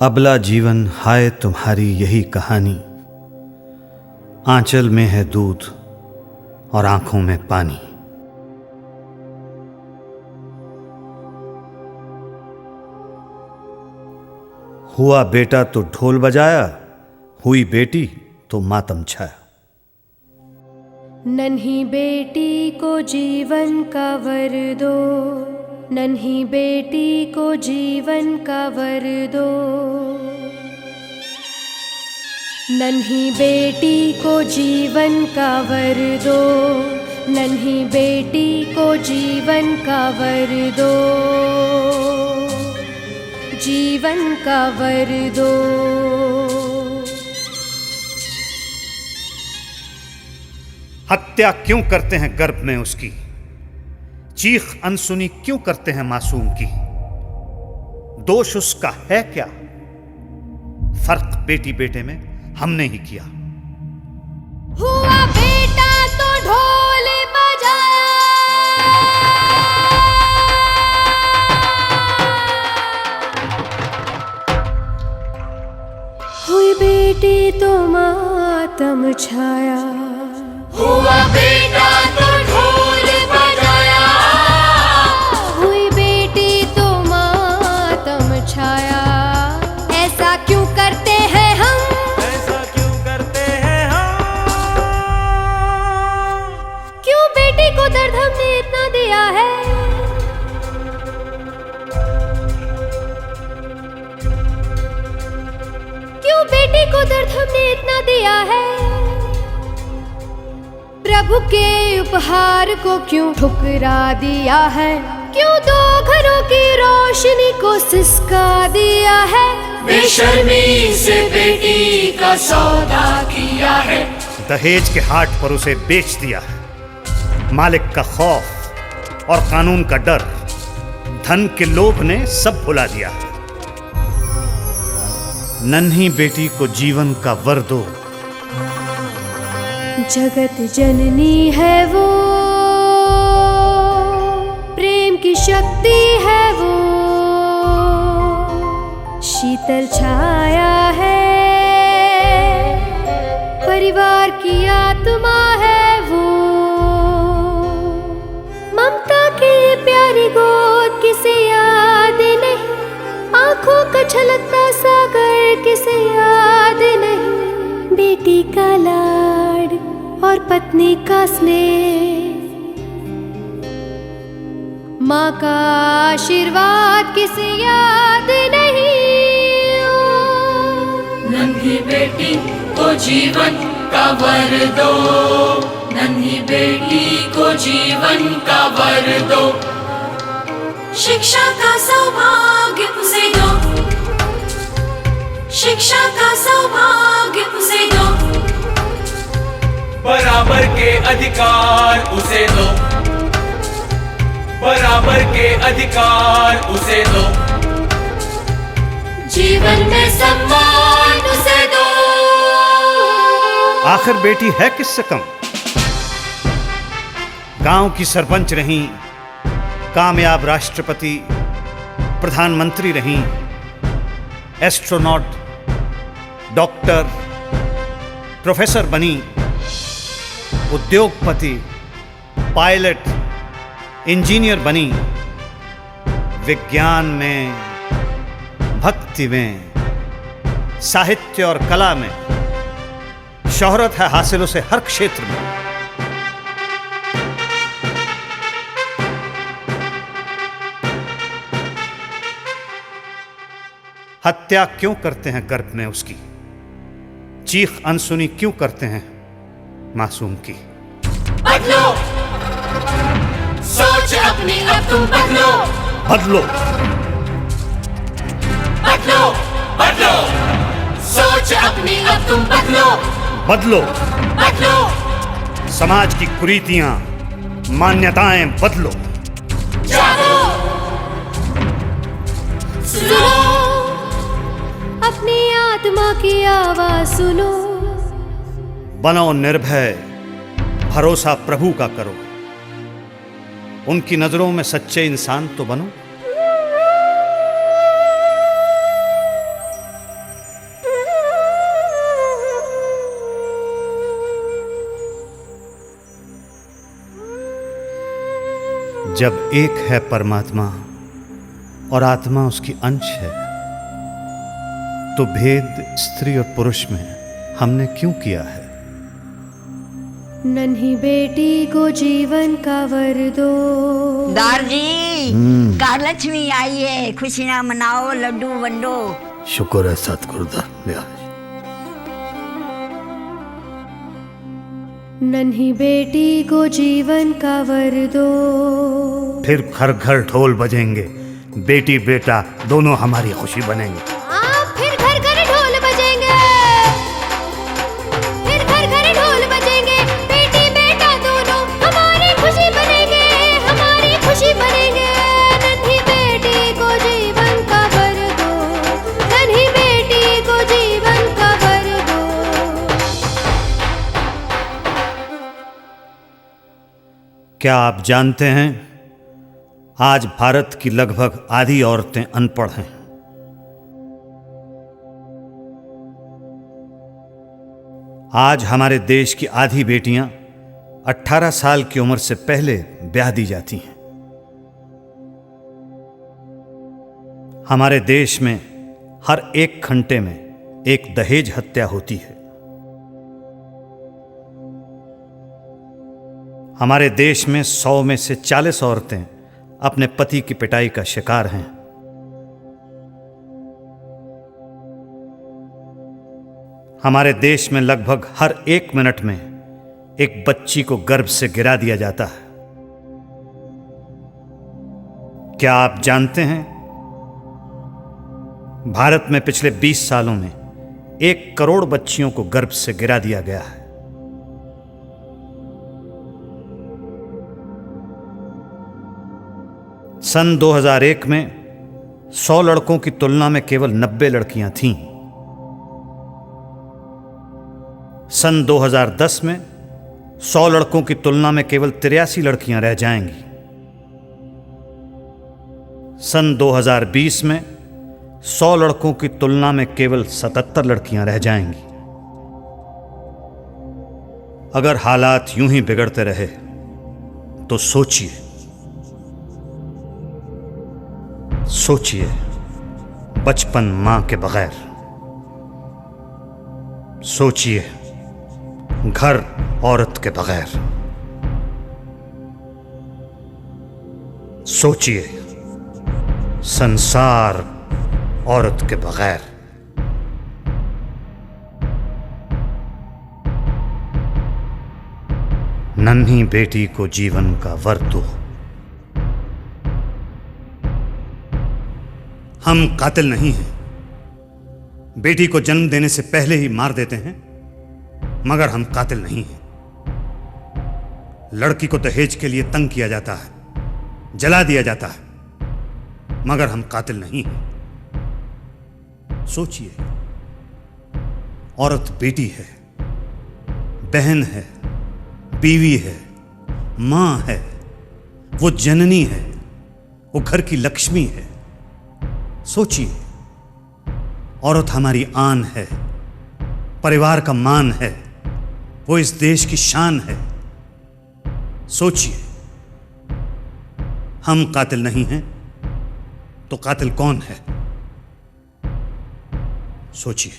अबला जीवन हाय तुम्हारी यही कहानी, आंचल में है दूध और आंखों में पानी। हुआ बेटा तो ढोल बजाया, हुई बेटी तो मातम छाया। नन्ही बेटी को जीवन का वर दो, नन्ही बेटी को जीवन का वर दो। नन्ही बेटी को जीवन का वर दो, नन्ही बेटी को जीवन का वर दो, जीवन का वर दो। हत्या क्यों करते हैं गर्भ में उसकी, चीख अनसुनी क्यों करते हैं मासूम की। दोष उसका है क्या, फर्क बेटी बेटे में हमने ही किया। हुआ बेटा तो ढोल बजाया, हुई बेटी तो मातम छाया। हुआ बेटा तो ढोल बजाया, हुई बेटी तो मातम छाया। ऐसा क्यों करते हैं हम, ऐसा क्यों करते हैं हम। क्यों बेटी को दर्द हमने इतना दिया है। क्यों बेटी को दर्द हमने इतना दिया है। प्रभु के उपहार को क्यों ठुकरा दिया है। क्यों दो घरों की रोशनी को सिसका दिया है। बेशर्मी से बेटी का सौदा किया है। दहेज के हाट पर उसे बेच दिया है। मालिक का खौफ और कानून का डर, धन के लोभ ने सब भुला दिया है। नन्ही बेटी को जीवन का वर दो। जगत जननी है वो, प्रेम की शक्ति है वो, शीतल छाया है, परिवार की आत्मा है वो। ममता की प्यारी गोद किसे याद नहीं, आंखों का छलकता सागर किसे याद नहीं। बेटी का लाड और पत्नी का स्नेह, माँ का आशीर्वाद किसे याद नहीं। नन्ही बेटी को जीवन का वर दो, नन्ही बेटी को जीवन का वर दो। शिक्षा का सौभाग्य उसे दो, शिक्षा का सौभाग्य उसे दो। बराबर के अधिकार उसे दो, बराबर के अधिकार उसे दो। जीवन में सम्मान उसे दो। आखिर बेटी है किससे कम। गांव की सरपंच रहीं, कामयाब राष्ट्रपति, प्रधानमंत्री रहीं, एस्ट्रोनॉट, डॉक्टर, प्रोफेसर बनी, उद्योगपति, पायलट, इंजीनियर बनी। विज्ञान में, भक्ति में, साहित्य और कला में शोहरत है हासिल उसे हर क्षेत्र में। हत्या क्यों करते हैं गर्भ में उसकी, चीख अनसुनी क्यों करते हैं मासूम की। बदलो सोच अपनी, अब तुम बदलो, बदलो बदलो बदलो सोच अपनी, अब तुम बदलो, बदलो। बदलो समाज की कुरीतियां, मान्यताएं बदलो। जागो सुनो, अपनी आत्मा की आवाज सुनो। बनो निर्भय, भरोसा प्रभु का करो। उनकी नजरों में सच्चे इंसान तो बनो। जब एक है परमात्मा और आत्मा उसकी अंश है, तो भेद स्त्री और पुरुष में हमने क्यों किया है? नन्ही बेटी को जीवन का वर दो। दारजी कारलक्ष्मी आई है, खुशी ना मनाओ, लड्डू वंडो। शुक्र है सतगुरुदा। नन्ही बेटी को जीवन का वर दो। फिर घर घर ढोल बजेंगे, बेटी बेटा दोनों हमारी खुशी बनेंगे। फिर घर घर ढोल बजेंगे, फिर घर घर ढोल बजेंगे, बेटी बेटा दोनों हमारी खुशी बनेंगे, हमारी खुशी बनेंगे। नन्ही बेटी को जीवन का वर दो, नन्ही बेटी को जीवन का वर दो। क्या आप जानते हैं, आज भारत की लगभग आधी औरतें अनपढ़ हैं। आज हमारे देश की आधी बेटियां 18 साल की उम्र से पहले ब्याह दी जाती हैं। हमारे देश में हर 1 घंटे में एक दहेज हत्या होती है। हमारे देश में 100 में से 40 औरतें अपने पति की पिटाई का शिकार हैं। हमारे देश में लगभग हर 1 मिनट में एक बच्ची को गर्भ से गिरा दिया जाता है। क्या आप जानते हैं, भारत में पिछले 20 सालों में 1 करोड़ बच्चियों को गर्भ से गिरा दिया गया है। सन 2001 में 100 लड़कों की तुलना में केवल 90 लड़कियां थीं। सन 2010 में 100 लड़कों की तुलना में केवल 83 लड़कियां रह जाएंगी। सन 2020 में 100 लड़कों की तुलना में केवल 77 लड़कियां रह जाएंगी। अगर हालात यूं ही बिगड़ते रहे तो सोचिए बचपन मां के बगैर, सोचिए घर औरत के बगैर, सोचिए संसार औरत के बगैर। नन्ही बेटी को जीवन का वर दो। हम कातिल नहीं हैं, बेटी को जन्म देने से पहले ही मार देते हैं, मगर हम कातिल नहीं हैं। लड़की को दहेज के लिए तंग किया जाता है, जला दिया जाता है, मगर हम कातिल नहीं हैं। सोचिए, औरत बेटी है, बहन है, बीवी है, मां है, वो जननी है, वो घर की लक्ष्मी है। सोचिए, औरत हमारी आन है, परिवार का मान है, वो इस देश की शान है। सोचिए, हम कातिल नहीं हैं तो कातिल कौन है? सोचिए।